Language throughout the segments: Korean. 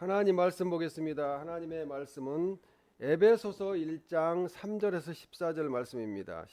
하나님 말씀 보겠습니다. 하나님의 말씀은 에베소서 1장 3절에서 14절 말씀입니다.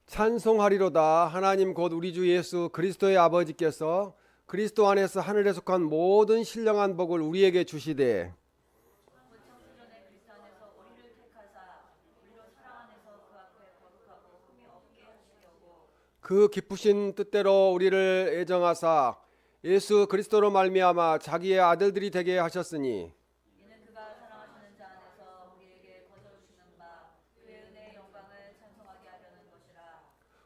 찬송하리로다. 하나님 곧 우리 주 예수 그리스도의 아버지께서 그리스도 안에서 하늘에 속한 모든 신령한 복을 우리에게 주시되 전에 그리스도 안에서 우리를 택하사 우리로 사랑 안에서 그 앞에 거룩하고 흠이 없게 하시려고 그 기쁘신 뜻대로 우리를 애정하사 예수 그리스도로 말미암아 자기의 아들들이 되게 하셨으니 이는 그가 사랑하시는 자 안에서 우리에게 거저 주시는 바 그의 은혜의 영광을 찬송하게 하려는 것이라.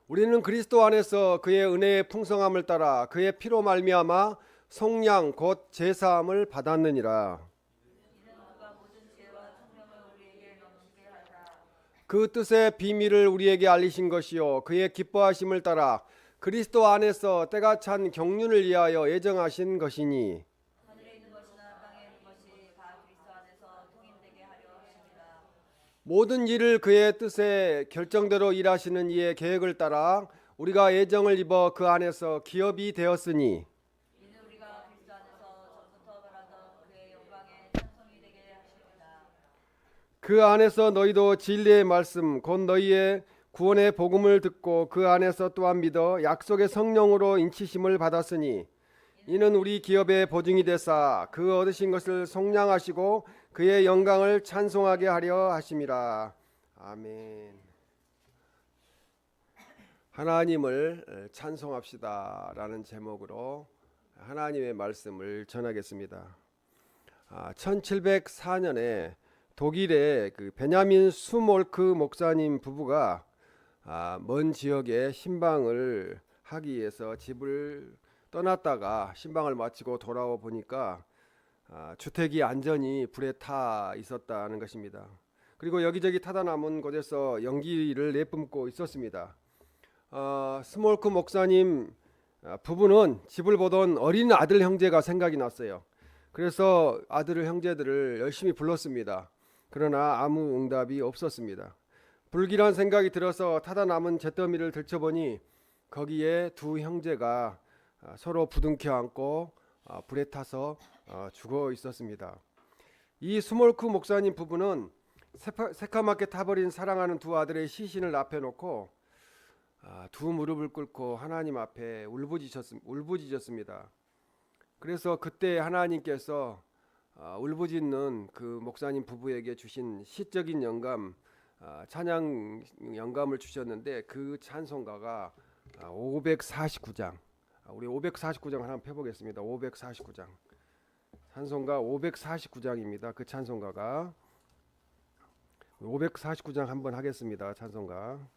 우리는 그리스도 안에서 그의 은혜의 풍성함을 따라 그의 피로 말미암아 속량 곧 제사함을 받았느니라. 이는 그가 모든 지혜와 총명을 우리에게 넘치게 하사 그 뜻의 비밀을 우리에게 알리신 것이요 그의 기뻐하심을 따라 그리스도 안에서 때가 찬 경륜을 위하여 예정하신 것이니 하늘에 있는 것이나 땅에 있는 것이 다 그리스도 안에서 통일되게 하려 하십니다. 모든 일을 그의 뜻에 결정대로 일하시는 이의 계획을 따라 우리가 예정을 입어 그 안에서 기업이 되었으니 이는 우리가 그리스도 안에서 전부터 바라던 그의 영광의 찬송이 되게 하십니다. 그 안에서 너희도 진리의 말씀 곧 너희의 구원의 복음을 듣고 그 안에서 또한 믿어 약속의 성령으로 인치심을 받았으니 이는 우리 기업의 보증이 되사 그 얻으신 것을 속량하시고 그의 영광을 찬송하게 하려 하심이라. 아멘. 하나님을 찬송합시다라는 제목으로 하나님의 말씀을 전하겠습니다. 1704년에 독일의 그 베냐민 수몰크 목사님 부부가 먼 지역에 신방을 하기 위해서 집을 떠났다가 신방을 마치고 돌아와 보니까 주택이 안전히 불에 타 있었다는 것입니다. 그리고 여기저기 타다 남은 곳에서 연기를 내뿜고 있었습니다. 스몰크 목사님 부부는 집을 보던 어린 아들 형제가 생각이 났어요. 그래서 아들 형제들을 열심히 불렀습니다. 그러나 아무 응답이 없었습니다. 불길한 생각이 들어서 타다 남은 잿더미를 들춰보니 거기에 두 형제가 서로 부둥켜 안고 불에 타서 죽어 있었습니다. 이 스몰크 목사님 부부는 새카맣게 타버린 사랑하는 두 아들의 시신을 앞에 놓고 두 무릎을 꿇고 하나님 앞에 울부짖었습니다. 그래서 그때 하나님께서 울부짖는 그 목사님 부부에게 주신 시적인 영감, 찬양 영감을 주셨는데 그 찬송가가 549장. 우리 549장 하나 펴보겠습니다. 549장. 찬송가 549장입니다. 그 찬송가가 549장 한번 하겠습니다. 찬송가.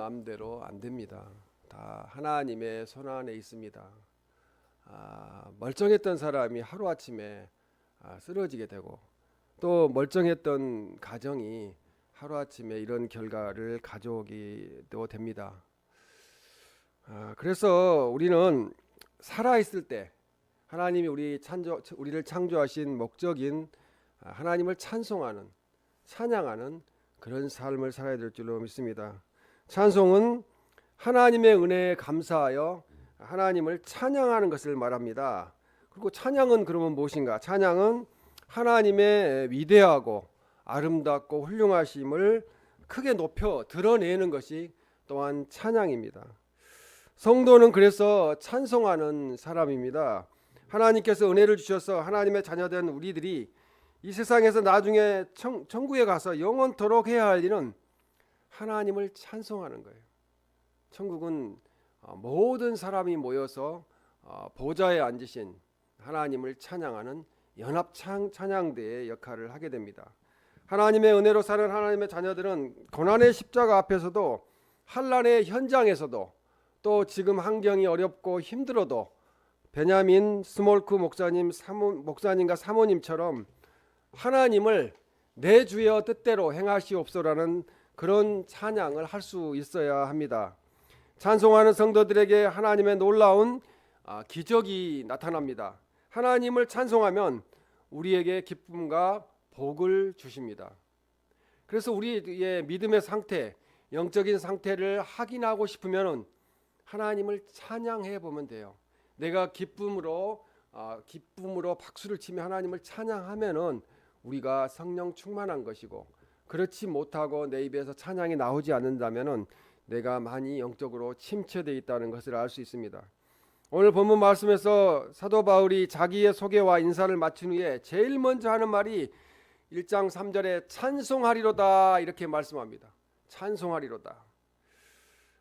마음대로 안 됩니다. 다 하나님의 손 안에 있습니다. 멀쩡했던 사람이 하루아침에 쓰러지게 되고, 또 멀쩡했던 가정이 하루아침에 이런 결과를 가져오기도 됩니다. 그래서 우리는 살아있을 때 하나님이 우리를 창조하신 목적인 하나님을 찬송하는, 찬양하는 그런 삶을 살아야 될 줄로 믿습니다. 찬송은 하나님의 은혜에 감사하여 하나님을 찬양하는 것을 말합니다. 그리고 찬양은 그러면 무엇인가? 찬양은 하나님의 위대하고 아름답고 훌륭하심을 크게 높여 드러내는 것이 또한 찬양입니다. 성도는 그래서 찬송하는 사람입니다. 하나님께서 은혜를 주셔서 하나님의 자녀된 우리들이 이 세상에서 나중에 천국에 가서 영원토록 해야 할 일은 하나님을 찬송하는 거예요. 천국은 모든 사람이 모여서 보좌에 앉으신 하나님을 찬양하는 연합 찬양대의 역할을 하게 됩니다. 하나님의 은혜로 사는 하나님의 자녀들은 고난의 십자가 앞에서도, 환난의 현장에서도, 또 지금 환경이 어렵고 힘들어도 베냐민 스몰크 목사님과 사모님처럼 하나님을 내 주여 뜻대로 행하시옵소라는 그런 찬양을 할 수 있어야 합니다. 찬송하는 성도들에게 하나님의 놀라운 기적이 나타납니다. 하나님을 찬송하면 우리에게 기쁨과 복을 주십니다. 그래서 우리의 믿음의 상태, 영적인 상태를 확인하고 싶으면 하나님을 찬양해 보면 돼요. 내가 기쁨으로 박수를 치며 하나님을 찬양하면은 우리가 성령 충만한 것이고, 그렇지 못하고 내 입에서 찬양이 나오지 않는다면은 내가 많이 영적으로 침체되어 있다는 것을 알 수 있습니다. 오늘 본문 말씀에서 사도 바울이 자기의 소개와 인사를 마친 후에 제일 먼저 하는 말이 1장 3절에 찬송하리로다 이렇게 말씀합니다. 찬송하리로다.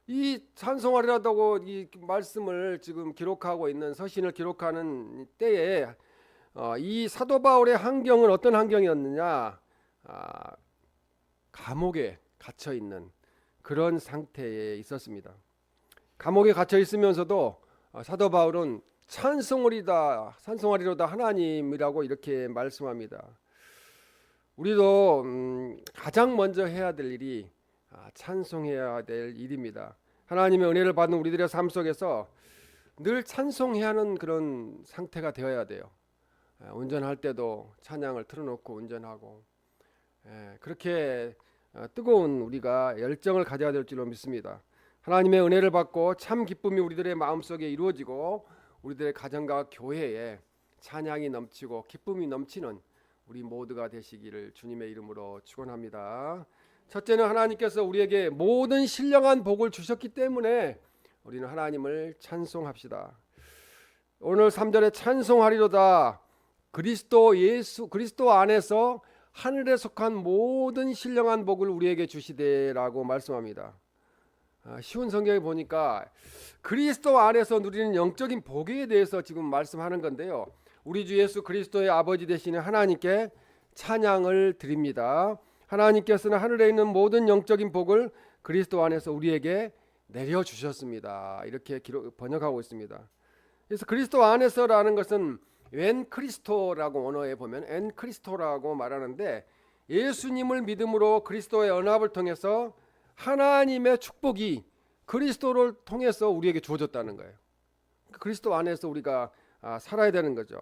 이 찬송하리라고 이 말씀을 지금 기록하고 있는, 서신을 기록하는 때에 이 사도 바울의 환경은 어떤 환경이었느냐? 감옥에 갇혀 있는 그런 상태에 있었습니다. 감옥에 갇혀 있으면서도 사도 바울은 찬송하리로다 하나님이라고 이렇게 말씀합니다. 우리도 가장 먼저 해야 될 일이 찬송해야 될 일입니다. 하나님의 은혜를 받는 우리들의 삶 속에서 늘 찬송해야 하는 그런 상태가 되어야 돼요. 운전할 때도 찬양을 틀어놓고 운전하고, 그렇게 뜨거운 우리가 열정을 가져야 될 줄로 믿습니다. 하나님의 은혜를 받고 참 기쁨이 우리들의 마음속에 이루어지고 우리들의 가정과 교회에 찬양이 넘치고 기쁨이 넘치는 우리 모두가 되시기를 주님의 이름으로 축원합니다. 첫째는 하나님께서 우리에게 모든 신령한 복을 주셨기 때문에 우리는 하나님을 찬송합시다. 오늘 3절에 찬송하리로다. 그리스도 안에서 하늘에 속한 모든 신령한 복을 우리에게 주시되라고 말씀합니다. 쉬운 성경에 보니까 그리스도 안에서 누리는 영적인 복에 대해서 지금 말씀하는 건데요. 우리 주 예수 그리스도의 아버지 되시는 하나님께 찬양을 드립니다. 하나님께서는 하늘에 있는 모든 영적인 복을 그리스도 안에서 우리에게 내려주셨습니다. 이렇게 번역하고 있습니다. 그래서 그리스도 안에서라는 것은 웬 크리스토라고 언어에 보면 엔 크리스토라고 말하는데, 예수님을 믿음으로 그리스도의 언합을 통해서 하나님의 축복이 그리스도를 통해서 우리에게 주어졌다는 거예요. 그리스도 안에서 우리가 살아야 되는 거죠.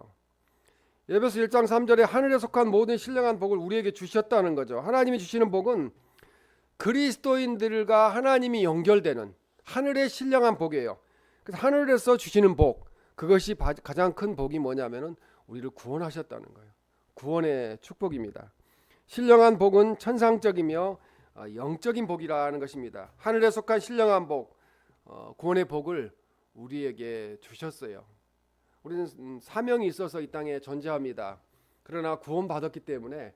에베소 1장 3절에 하늘에 속한 모든 신령한 복을 우리에게 주셨다는 거죠. 하나님이 주시는 복은 그리스도인들과 하나님이 연결되는 하늘의 신령한 복이에요. 그래서 하늘에서 주시는 복, 그것이 가장 큰 복이 뭐냐면은 우리를 구원하셨다는 거예요. 구원의 축복입니다. 신령한 복은 천상적이며 영적인 복이라는 것입니다. 하늘에 속한 신령한 복, 구원의 복을 우리에게 주셨어요. 우리는 사명이 있어서 이 땅에 존재합니다. 그러나 구원받았기 때문에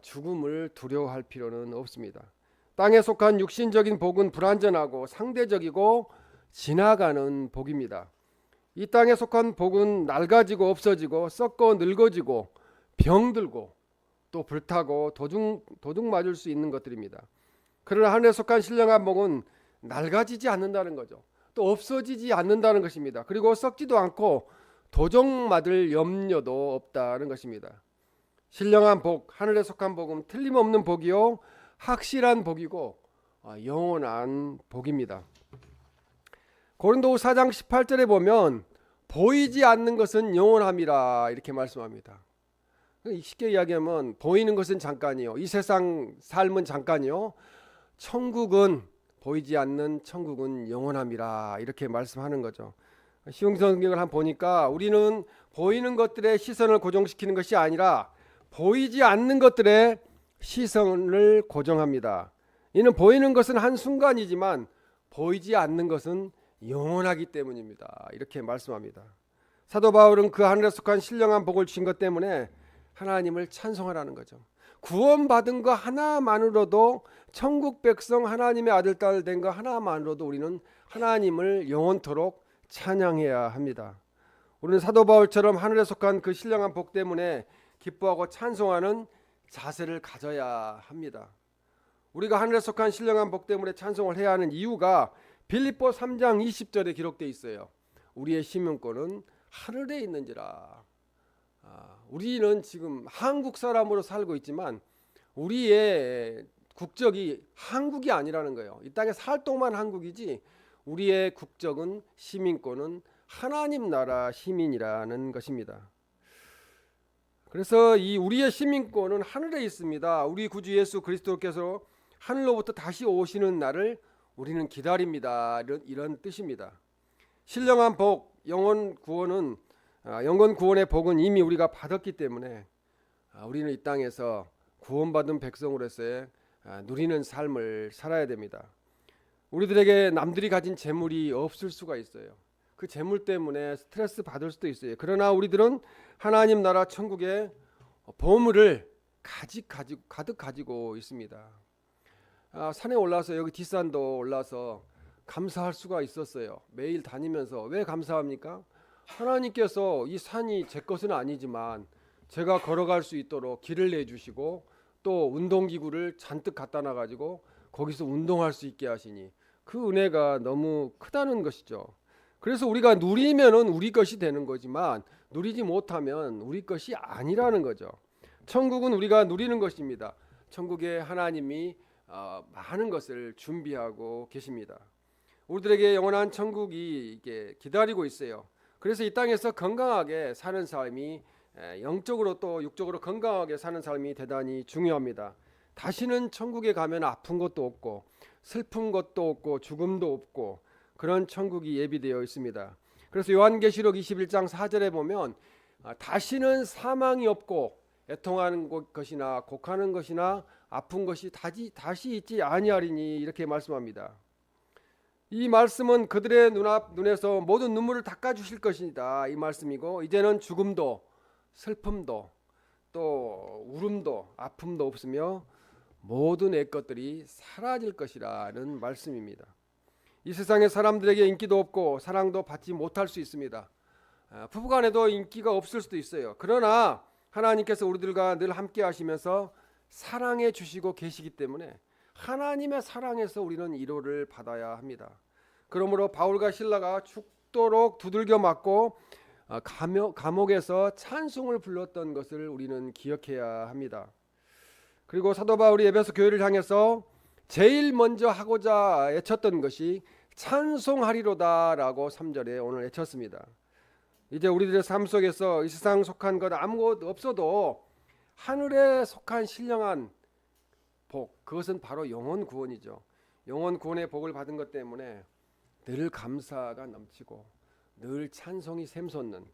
죽음을 두려워할 필요는 없습니다. 땅에 속한 육신적인 복은 불완전하고 상대적이고 지나가는 복입니다. 이 땅에 속한 복은 낡아지고 없어지고 썩고 늙어지고 병들고 또 불타고 도둑 맞을 수 있는 것들입니다. 그러나 하늘에 속한 신령한 복은 낡아지지 않는다는 거죠. 또 없어지지 않는다는 것입니다. 그리고 썩지도 않고 도적맞을 염려도 없다는 것입니다. 신령한 복, 하늘에 속한 복은 틀림없는 복이요 확실한 복이고 영원한 복입니다. 고린도후 4장 18절에 보면 보이지 않는 것은 영원함이라 이렇게 말씀합니다. 쉽게 이야기하면 보이는 것은 잠깐이요, 이 세상 삶은 잠깐이요, 천국은 보이지 않는 천국은 영원함이라 이렇게 말씀하는 거죠. 쉬운 성경을 한번 보니까 우리는 보이는 것들에 시선을 고정시키는 것이 아니라 보이지 않는 것들에 시선을 고정합니다. 이는 보이는 것은 한순간이지만 보이지 않는 것은 영원하기 때문입니다. 이렇게 말씀합니다. 사도 바울은 그 하늘에 속한 신령한 복을 주신 것 때문에 하나님을 찬송하라는 거죠. 구원받은 거 하나만으로도, 천국 백성 하나님의 아들 딸 된 거 하나만으로도 우리는 하나님을 영원토록 찬양해야 합니다. 우리는 사도 바울처럼 하늘에 속한 그 신령한 복 때문에 기뻐하고 찬송하는 자세를 가져야 합니다. 우리가 하늘에 속한 신령한 복 때문에 찬송을 해야 하는 이유가 빌립보 3장 20절에 기록되어 있어요. 우리의 시민권은 하늘에 있는지라. 우리는 지금 한국 사람으로 살고 있지만 우리의 국적이 한국이 아니라는 거예요. 이 땅에 살 동안 한국이지 우리의 국적은, 시민권은 하나님 나라 시민이라는 것입니다. 그래서 이 우리의 시민권은 하늘에 있습니다. 우리 구주 예수 그리스도께서 하늘로부터 다시 오시는 날을 우리는 기다립니다. 이런 뜻입니다. 신령한 복, 영원 구원의 복은 이미 우리가 받았기 때문에 우리는 이 땅에서 구원받은 백성으로서의 누리는 삶을 살아야 됩니다. 우리들에게 남들이 가진 재물이 없을 수가 있어요. 그 재물 때문에 스트레스 받을 수도 있어요. 그러나 우리들은 하나님 나라 천국의 보물을 가득 가지고 있습니다. 산에 올라서, 여기 뒷산도 올라서 감사할 수가 있었어요. 매일 다니면서. 왜 감사합니까? 하나님께서 이 산이 제 것은 아니지만 제가 걸어갈 수 있도록 길을 내주시고 또 운동기구를 잔뜩 갖다 놔가지고 거기서 운동할 수 있게 하시니 그 은혜가 너무 크다는 것이죠. 그래서 우리가 누리면은 우리 것이 되는 거지만 누리지 못하면 우리 것이 아니라는 거죠. 천국은 우리가 누리는 것입니다. 천국에 하나님이 많은 것을 준비하고 계십니다. 우리들에게 영원한 천국이 이게 기다리고 있어요. 그래서 이 땅에서 건강하게 사는 삶이, 영적으로 또 육적으로 건강하게 사는 삶이 대단히 중요합니다. 다시는 천국에 가면 아픈 것도 없고 슬픈 것도 없고 죽음도 없고 그런 천국이 예비되어 있습니다. 그래서 요한계시록 21장 4절에 보면 다시는 사망이 없고 애통하는 것이나 곡하는 것이나 아픈 것이 다시 있지 아니하리니 이렇게 말씀합니다. 이 말씀은 그들의 눈에서 모든 눈물을 닦아주실 것이다 이 말씀이고, 이제는 죽음도 슬픔도 또 울음도 아픔도 없으며 모든 애 것들이 사라질 것이라는 말씀입니다. 이 세상의 사람들에게 인기도 없고 사랑도 받지 못할 수 있습니다. 부부간에도 인기가 없을 수도 있어요. 그러나 하나님께서 우리들과 늘 함께 하시면서 사랑해 주시고 계시기 때문에 하나님의 사랑에서 우리는 위로를 받아야 합니다. 그러므로 바울과 실라가 죽도록 두들겨 맞고 감옥에서 찬송을 불렀던 것을 우리는 기억해야 합니다. 그리고 사도 바울이 에베소 교회를 향해서 제일 먼저 하고자 외쳤던 것이 찬송하리로다라고 3절에 오늘 외쳤습니다. 이제 우리들의 삶 속에서 이 세상 속한 것 아무것도 없어도 하늘에 속한 신령한 복, 그것은 바로 영원 구원이죠. 영원 구원의 복을 받은 것 때문에 늘 감사가 넘치고 늘 찬송이 샘솟는,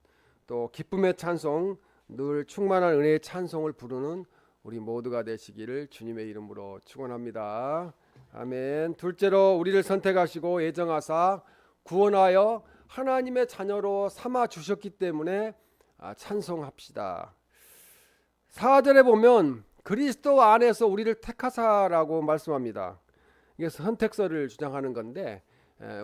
또 기쁨의 찬송, 늘 충만한 은혜의 찬송을 부르는 우리 모두가 되시기를 주님의 이름으로 축원합니다. 아멘. 둘째로 우리를 선택하시고 예정하사 구원하여 하나님의 자녀로 삼아 주셨기 때문에 찬송합시다. 4절에 보면 그리스도 안에서 우리를 택하사라고 말씀합니다. 이게 선택서를 주장하는 건데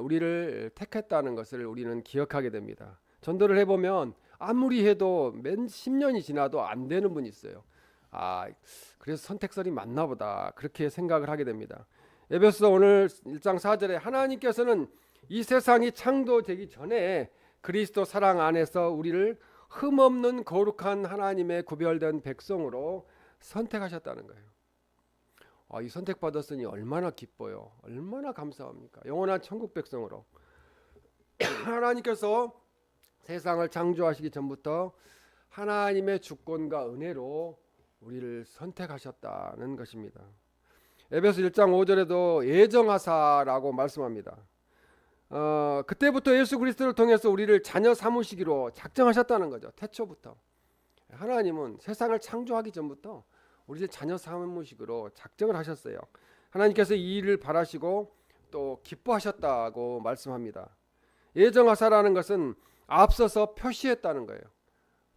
우리를 택했다는 것을 우리는 기억하게 됩니다. 전도를 해보면 아무리 해도 몇 10년이 지나도 안 되는 분이 있어요. 그래서 선택설이 맞나 보다 그렇게 생각을 하게 됩니다. 에베소 오늘 1장 4절에 하나님께서는 이 세상이 창조되기 전에 그리스도 사랑 안에서 우리를 흠없는 거룩한 하나님의 구별된 백성으로 선택하셨다는 거예요. 이 선택받았으니 얼마나 기뻐요. 얼마나 감사합니까. 영원한 천국 백성으로. 하나님께서 세상을 창조하시기 전부터 하나님의 주권과 은혜로 우리를 선택하셨다는 것입니다. 에베소 1장 5절에도 예정하사라고 말씀합니다. 그때부터 예수 그리스도를 통해서 우리를 자녀 삼으시기로 작정하셨다는 거죠. 태초부터. 하나님은 세상을 창조하기 전부터 우리를 자녀 삼으시기로 작정을 하셨어요. 하나님께서 이 일을 바라시고 또 기뻐하셨다고 말씀합니다. 예정하사라는 것은 앞서서 표시했다는 거예요.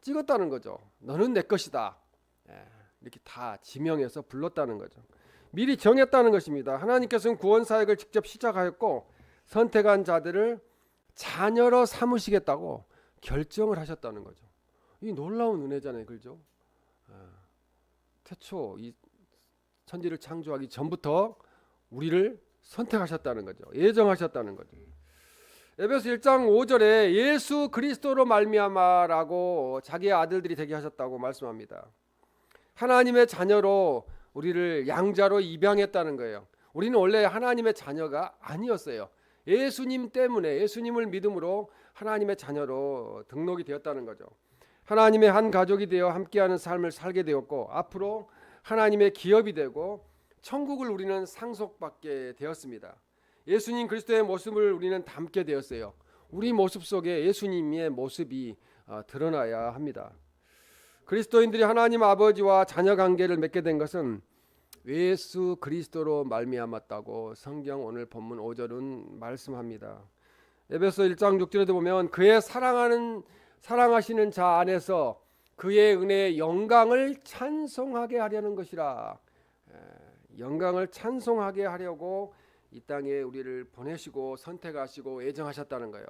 찍었다는 거죠. 너는 내 것이다. 이렇게 다 지명해서 불렀다는 거죠. 미리 정했다는 것입니다. 하나님께서는 구원 사역을 직접 시작하였고 선택한 자들을 자녀로 삼으시겠다고 결정을 하셨다는 거죠. 이 놀라운 은혜잖아요. 그렇죠? 태초 이 천지를 창조하기 전부터 우리를 선택하셨다는 거죠. 예정하셨다는 거죠. 에베소 1장 5절에 예수 그리스도로 말미암아라고 자기의 아들들이 되게 하셨다고 말씀합니다. 하나님의 자녀로 우리를 양자로 입양했다는 거예요. 우리는 원래 하나님의 자녀가 아니었어요. 예수님 때문에 예수님을 믿음으로 하나님의 자녀로 등록이 되었다는 거죠. 하나님의 한 가족이 되어 함께하는 삶을 살게 되었고 앞으로 하나님의 기업이 되고 천국을 우리는 상속받게 되었습니다. 예수님 그리스도의 모습을 우리는 담게 되었어요. 우리 모습 속에 예수님의 모습이 드러나야 합니다. 그리스도인들이 하나님 아버지와 자녀 관계를 맺게 된 것은 예수 그리스도로 말미암았다고 성경 오늘 본문 5절은 말씀합니다. 에베소 1장 6절에도 보면 그의 사랑하시는 자 안에서 그의 은혜의 영광을 찬송하게 하려는 것이라. 영광을 찬송하게 하려고 이 땅에 우리를 보내시고 선택하시고 예정하셨다는 거예요.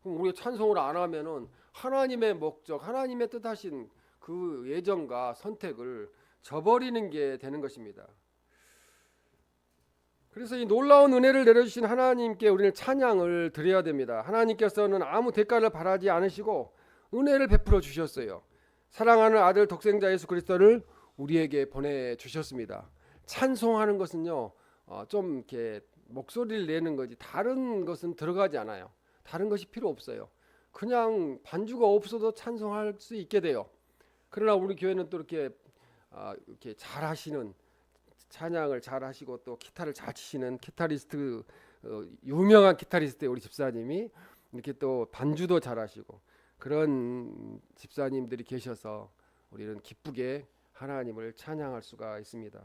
그럼 우리가 찬송을 안 하면은 하나님의 목적, 하나님의 뜻하신 그 예정과 선택을 저버리는 게 되는 것입니다. 그래서 이 놀라운 은혜를 내려주신 하나님께 우리는 찬양을 드려야 됩니다. 하나님께서는 아무 대가를 바라지 않으시고 은혜를 베풀어 주셨어요. 사랑하는 아들 독생자 예수 그리스도를 우리에게 보내주셨습니다. 찬송하는 것은요, 좀 이렇게 목소리를 내는 거지 다른 것은 들어가지 않아요. 다른 것이 필요 없어요. 그냥 반주가 없어도 찬송할 수 있게 돼요. 그러나 우리 교회는 또 이렇게 잘하시는 찬양을 잘하시고 또 기타를 잘 치시는 기타리스트, 유명한 기타리스트의 우리 집사님이 이렇게 또 반주도 잘하시고 그런 집사님들이 계셔서 우리는 기쁘게 하나님을 찬양할 수가 있습니다.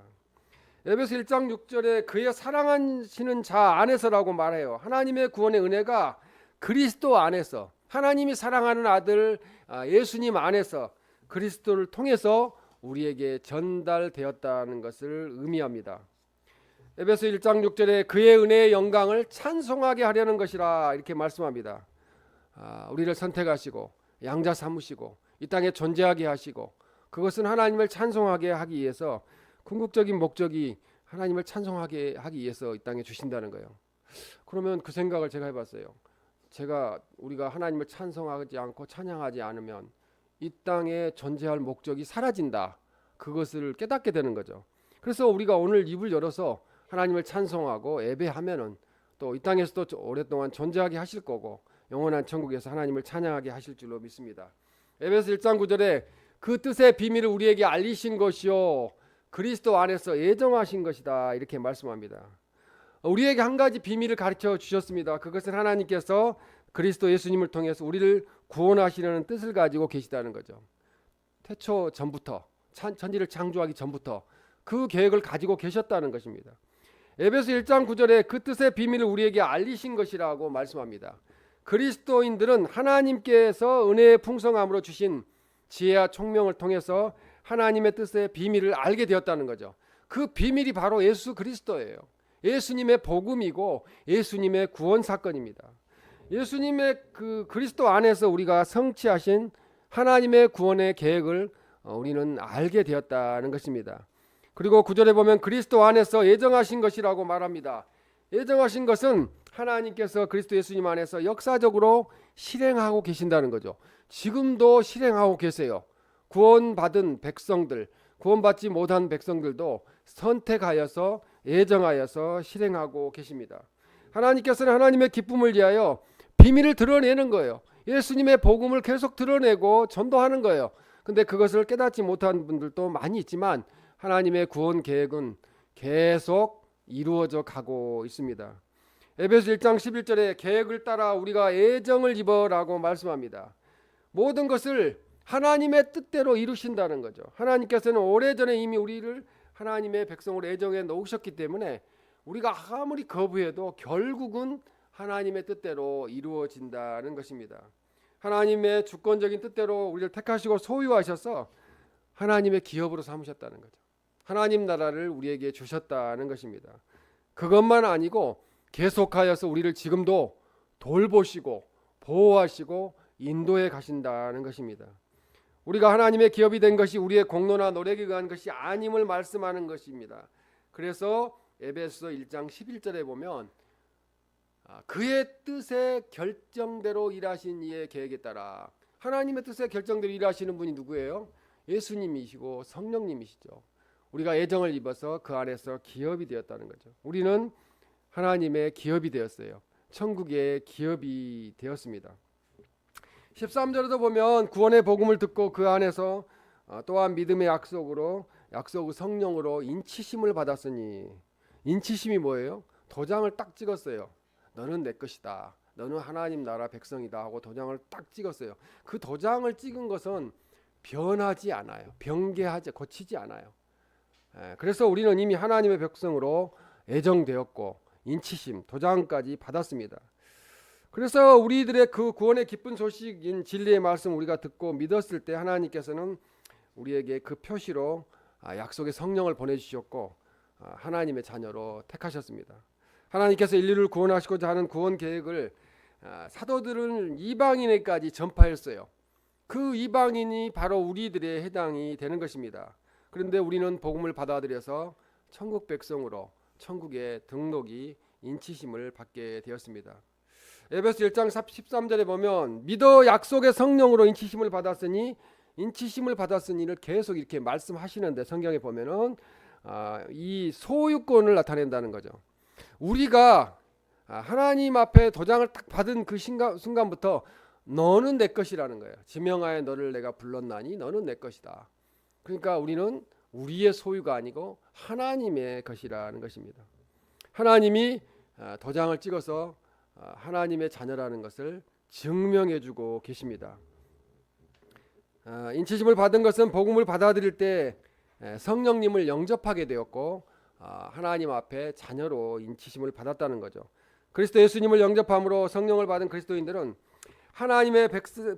에베소 1장 6절에 그의 사랑하시는 자 안에서라고 말해요. 하나님의 구원의 은혜가 그리스도 안에서, 하나님이 사랑하는 아들 예수님 안에서 그리스도를 통해서 우리에게 전달되었다는 것을 의미합니다. 에베소 1장 6절에 그의 은혜의 영광을 찬송하게 하려는 것이라 이렇게 말씀합니다. 우리를 선택하시고 양자 삼으시고 이 땅에 존재하게 하시고 그것은 하나님을 찬송하게 하기 위해서 궁극적인 목적이 하나님을 찬송하게 하기 위해서 이 땅에 주신다는 거예요. 그러면 그 생각을 제가 해봤어요. 우리가 하나님을 찬송하지 않고 찬양하지 않으면 이 땅에 존재할 목적이 사라진다. 그것을 깨닫게 되는 거죠. 그래서 우리가 오늘 입을 열어서 하나님을 찬송하고 예배하면은 또 이 땅에서도 오랫동안 존재하게 하실 거고 영원한 천국에서 하나님을 찬양하게 하실 줄로 믿습니다. 에베소 1장 9절에 그 뜻의 비밀을 우리에게 알리신 것이요 그리스도 안에서 예정하신 것이다 이렇게 말씀합니다. 우리에게 한 가지 비밀을 가르쳐 주셨습니다. 그것은 하나님께서 그리스도 예수님을 통해서 우리를 구원하시려는 뜻을 가지고 계시다는 거죠. 태초 전부터 천지를 창조하기 전부터 그 계획을 가지고 계셨다는 것입니다. 에베소 1장 9절에 그 뜻의 비밀을 우리에게 알리신 것이라고 말씀합니다. 그리스도인들은 하나님께서 은혜의 풍성함으로 주신 지혜와 총명을 통해서 하나님의 뜻의 비밀을 알게 되었다는 거죠. 그 비밀이 바로 예수 그리스도예요. 예수님의 복음이고 예수님의 구원 사건입니다. 예수님의 그 그리스도 안에서 우리가 성취하신 하나님의 구원의 계획을 우리는 알게 되었다는 것입니다. 그리고 9절에 보면 그리스도 안에서 예정하신 것이라고 말합니다. 예정하신 것은 하나님께서 그리스도 예수님 안에서 역사적으로 실행하고 계신다는 거죠. 지금도 실행하고 계세요. 구원받은 백성들, 구원받지 못한 백성들도 선택하여서 예정하여서 실행하고 계십니다. 하나님께서는 하나님의 기쁨을 위하여 비밀을 드러내는 거예요. 예수님의 복음을 계속 드러내고 전도하는 거예요. 근데 그것을 깨닫지 못한 분들도 많이 있지만 하나님의 구원 계획은 계속 이루어져 가고 있습니다. 에베소 1장 11절에 계획을 따라 우리가 애정을 입어라고 말씀합니다. 모든 것을 하나님의 뜻대로 이루신다는 거죠. 하나님께서는 오래전에 이미 우리를 하나님의 백성으로 애정해 놓으셨기 때문에 우리가 아무리 거부해도 결국은 하나님의 뜻대로 이루어진다는 것입니다. 하나님의 주권적인 뜻대로 우리를 택하시고 소유하셔서 하나님의 기업으로 삼으셨다는 거죠. 하나님 나라를 우리에게 주셨다는 것입니다. 그것만 아니고 계속하여서 우리를 지금도 돌보시고 보호하시고 인도해 가신다는 것입니다. 우리가 하나님의 기업이 된 것이 우리의 공로나 노력에 의한 것이 아님을 말씀하는 것입니다. 그래서 에베소 1장 11절에 보면 그의 뜻의 결정대로 일하신 이의 계획에 따라, 하나님의 뜻의 결정대로 일하시는 분이 누구예요? 예수님이시고 성령님이시죠. 우리가 애정을 입어서 그 안에서 기업이 되었다는 거죠. 우리는 하나님의 기업이 되었어요. 천국의 기업이 되었습니다. 13절에도 보면 구원의 복음을 듣고 그 안에서 또한 믿음의 약속의 성령으로 인치심을 받았으니, 인치심이 뭐예요? 도장을 딱 찍었어요. 너는 내 것이다. 너는 하나님 나라 백성이다 하고 도장을 딱 찍었어요. 그 도장을 찍은 것은 변하지 않아요. 변개하지, 고치지 않아요. 그래서 우리는 이미 하나님의 백성으로 애정되었고 인치심, 도장까지 받았습니다. 그래서 우리들의 그 구원의 기쁜 소식인 진리의 말씀 우리가 듣고 믿었을 때 하나님께서는 우리에게 그 표시로 약속의 성령을 보내주셨고 하나님의 자녀로 택하셨습니다. 하나님께서 인류를 구원하시고자 하는 구원 계획을 사도들은 이방인에까지 전파했어요. 그 이방인이 바로 우리들의 해당이 되는 것입니다. 그런데 우리는 복음을 받아들여서 천국 백성으로 천국의 등록이 인치심을 받게 되었습니다. 에베소 1장 13절에 보면 믿어 약속의 성령으로 인치심을 받았으니를 계속 이렇게 말씀하시는데, 성경에 보면은 이 소유권을 나타낸다는 거죠. 우리가 하나님 앞에 도장을 딱 받은 그 순간부터 너는 내 것이라는 거예요. 지명하여 너를 내가 불렀나니 너는 내 것이다. 그러니까 우리는 우리의 소유가 아니고 하나님의 것이라는 것입니다. 하나님이 도장을 찍어서 하나님의 자녀라는 것을 증명해주고 계십니다. 인치심을 받은 것은 복음을 받아들일 때 성령님을 영접하게 되었고 하나님 앞에 자녀로 인치심을 받았다는 거죠. 그리스도 예수님을 영접함으로 성령을 받은 그리스도인들은 하나님의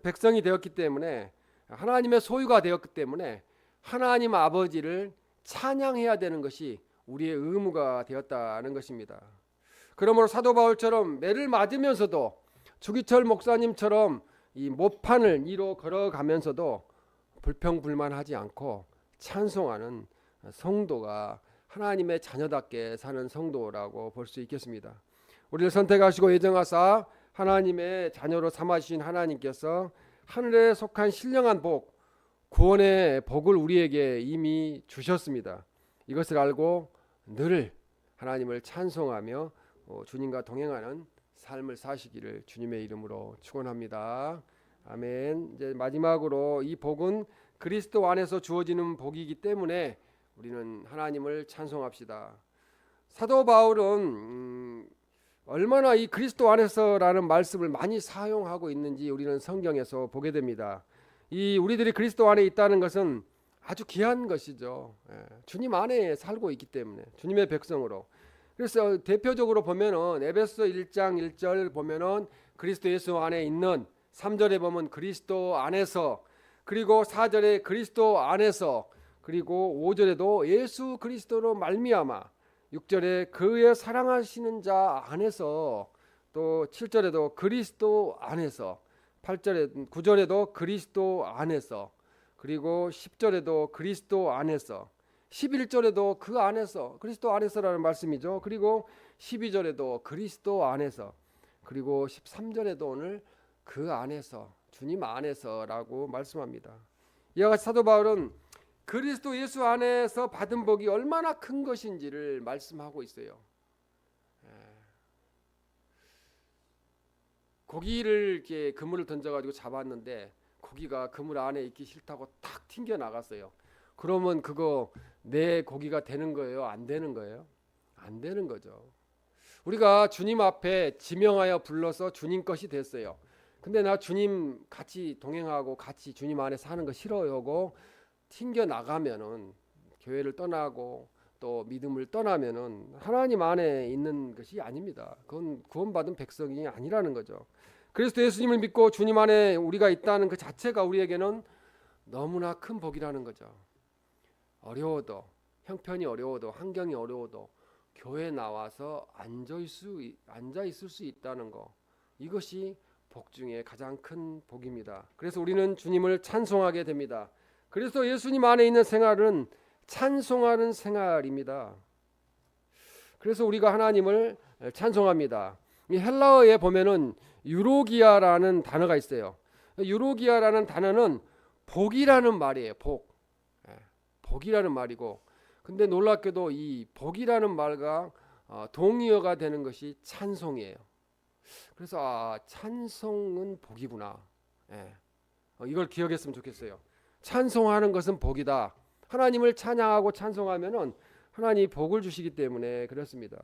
백성이 되었기 때문에, 하나님의 소유가 되었기 때문에 하나님 아버지를 찬양해야 되는 것이 우리의 의무가 되었다는 것입니다. 그러므로 사도 바울처럼 매를 맞으면서도, 주기철 목사님처럼 이 모판을 위로 걸어가면서도 불평불만하지 않고 찬송하는 성도가 하나님의 자녀답게 사는 성도라고 볼 수 있겠습니다. 우리를 선택하시고 예정하사 하나님의 자녀로 삼아주신 하나님께서 하늘에 속한 신령한 복, 구원의 복을 우리에게 이미 주셨습니다. 이것을 알고 늘 하나님을 찬송하며 주님과 동행하는 삶을 사시기를 주님의 이름으로 축원합니다. 아멘. 이제 마지막으로 이 복은 그리스도 안에서 주어지는 복이기 때문에 우리는 하나님을 찬송합시다. 사도 바울은 얼마나 이 그리스도 안에서라는 말씀을 많이 사용하고 있는지 우리는 성경에서 보게 됩니다. 이 우리들이 그리스도 안에 있다는 것은 아주 귀한 것이죠. 주님 안에 살고 있기 때문에, 주님의 백성으로. 그래서 대표적으로 보면은 에베소 1장 1절 보면은 그리스도 예수 안에 있는, 3절에 보면 그리스도 안에서, 그리고 4절에 그리스도 안에서, 그리고 5절에도 예수 그리스도로 말미암아, 6절에 그의 사랑하시는 자 안에서, 또 7절에도 그리스도 안에서, 8절에 9절에도 그리스도 안에서, 그리고 10절에도 그리스도 안에서, 11절에도 그 안에서, 그리스도 안에서라는 말씀이죠. 그리고 12절에도 그리스도 안에서, 그리고 13절에도 오늘 그 안에서, 주님 안에서라고 말씀합니다. 이와 같이 사도 바울은 그리스도 예수 안에서 받은 복이 얼마나 큰 것인지를 말씀하고 있어요. 고기를 이렇게 그물을 던져가지고 잡았는데 고기가 그물 안에 있기 싫다고 탁 튕겨 나갔어요. 그러면 그거 내 고기가 되는 거예요? 안 되는 거예요? 안 되는 거죠. 우리가 주님 앞에 지명하여 불러서 주님 것이 됐어요. 근데 나 주님 같이 동행하고 같이 주님 안에 사는 거 싫어요 하고 튕겨 나가면은, 교회를 떠나고 또 믿음을 떠나면은 하나님 안에 있는 것이 아닙니다. 그건 구원받은 백성이 아니라는 거죠. 그리스도 예수님을 믿고 주님 안에 우리가 있다는 그 자체가 우리에게는 너무나 큰 복이라는 거죠. 어려워도, 형편이 어려워도, 환경이 어려워도 교회 나와서 앉아 있을 수 있다는 거, 이것이 복 중에 가장 큰 복입니다. 그래서 우리는 주님을 찬송하게 됩니다. 그래서 예수님 안에 있는 생활은 찬송하는 생활입니다. 그래서 우리가 하나님을 찬송합니다. 이 헬라어에 보면은 유로기아라는 단어가 있어요. 유로기아라는 단어는 복이라는 말이에요. 복. 복이라는 말이고, 근데 놀랍게도 이 복이라는 말과 동의어가 되는 것이 찬송이에요. 그래서 찬송은 복이구나. 이걸 기억했으면 좋겠어요. 찬송하는 것은 복이다. 하나님을 찬양하고 찬송하면은 하나님이 복을 주시기 때문에 그렇습니다.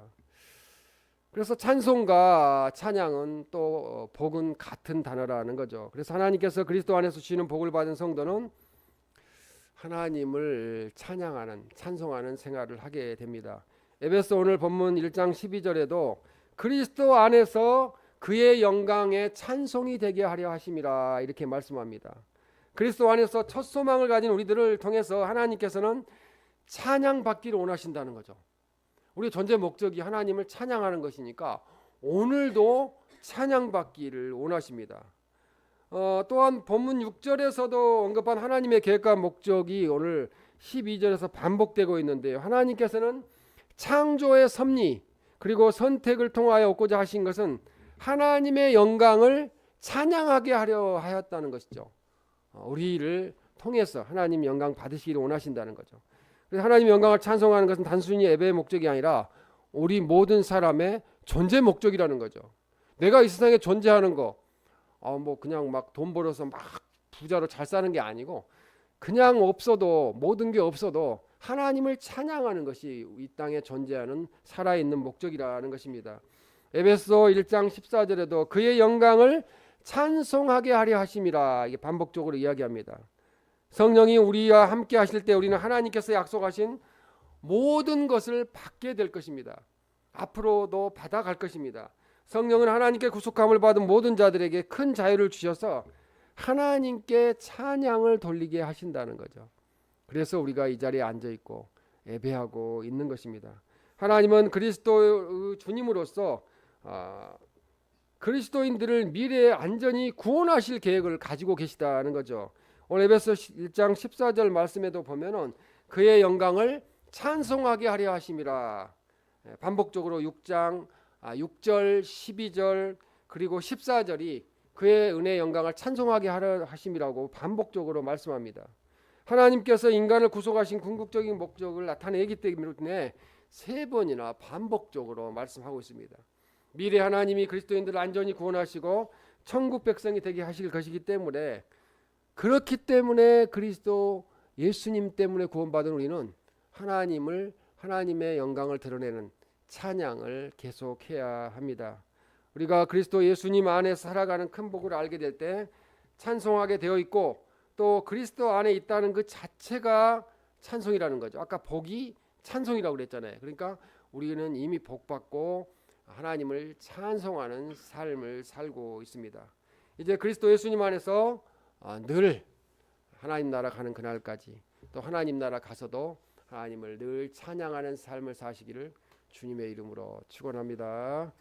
그래서 찬송과 찬양은 또 복은 같은 단어라는 거죠. 그래서 하나님께서 그리스도 안에서 주시는 복을 받은 성도는 하나님을 찬양하는, 찬송하는 생활을 하게 됩니다. 에베소 오늘 본문 1장 12절에도 그리스도 안에서 그의 영광에 찬송이 되게 하려 하심이라 이렇게 말씀합니다. 그리스도 안에서 첫 소망을 가진 우리들을 통해서 하나님께서는 찬양받기를 원하신다는 거죠. 우리의 존재 목적이 하나님을 찬양하는 것이니까 오늘도 찬양받기를 원하십니다. 또한 본문 6절에서도 언급한 하나님의 계획과 목적이 오늘 12절에서 반복되고 있는데요. 하나님께서는 창조의 섭리 그리고 선택을 통하여 얻고자 하신 것은 하나님의 영광을 찬양하게 하려 하였다는 것이죠. 우리를 통해서 하나님 영광 받으시기를 원하신다는 거죠. 그래서 하나님 영광을 찬송하는 것은 단순히 예배의 목적이 아니라 우리 모든 사람의 존재 목적이라는 거죠. 내가 이 세상에 존재하는 거, 뭐 그냥 막 돈 벌어서 막 부자로 잘 사는 게 아니고, 그냥 없어도, 모든 게 없어도 하나님을 찬양하는 것이 이 땅에 존재하는 살아있는 목적이라는 것입니다. 에베소 1장 14절에도 그의 영광을 찬송하게 하려 하심이라 이게 반복적으로 이야기합니다. 성령이 우리와 함께 하실 때 우리는 하나님께서 약속하신 모든 것을 받게 될 것입니다. 앞으로도 받아갈 것입니다. 성령은 하나님께 구속함을 받은 모든 자들에게 큰 자유를 주셔서 하나님께 찬양을 돌리게 하신다는 거죠. 그래서 우리가 이 자리에 앉아 있고 예배하고 있는 것입니다. 하나님은 그리스도 주님으로서 그리스도인들을 미래에 안전히 구원하실 계획을 가지고 계시다는 거죠. 오늘 에베소 1장 14절 말씀에도 보면은 그의 영광을 찬송하게 하려 하심이라, 반복적으로 6절, 12절 그리고 14절이 그의 은혜의 영광을 찬송하게 하려 하심이라고 반복적으로 말씀합니다. 하나님께서 인간을 구속하신 궁극적인 목적을 나타내기 때문에 3번이나 반복적으로 말씀하고 있습니다. 미래 하나님이 그리스도인들을 안전히 구원하시고 천국 백성이 되게 하실 것이기 때문에, 그렇기 때문에 그리스도 예수님 때문에 구원받은 우리는 하나님의 영광을 드러내는 찬양을 계속해야 합니다. 우리가 그리스도 예수님 안에 살아가는 큰 복을 알게 될 때 찬송하게 되어 있고, 또 그리스도 안에 있다는 그 자체가 찬송이라는 거죠. 아까 복이 찬송이라고 그랬잖아요. 그러니까 우리는 이미 복받고 하나님을 찬송하는 삶을 살고 있습니다. 이제 그리스도 예수님 안에서 늘 하나님 나라 가는 그날까지, 또 하나님 나라 가서도 하나님을 늘 찬양하는 삶을 사시기를 주님의 이름으로 축원합니다.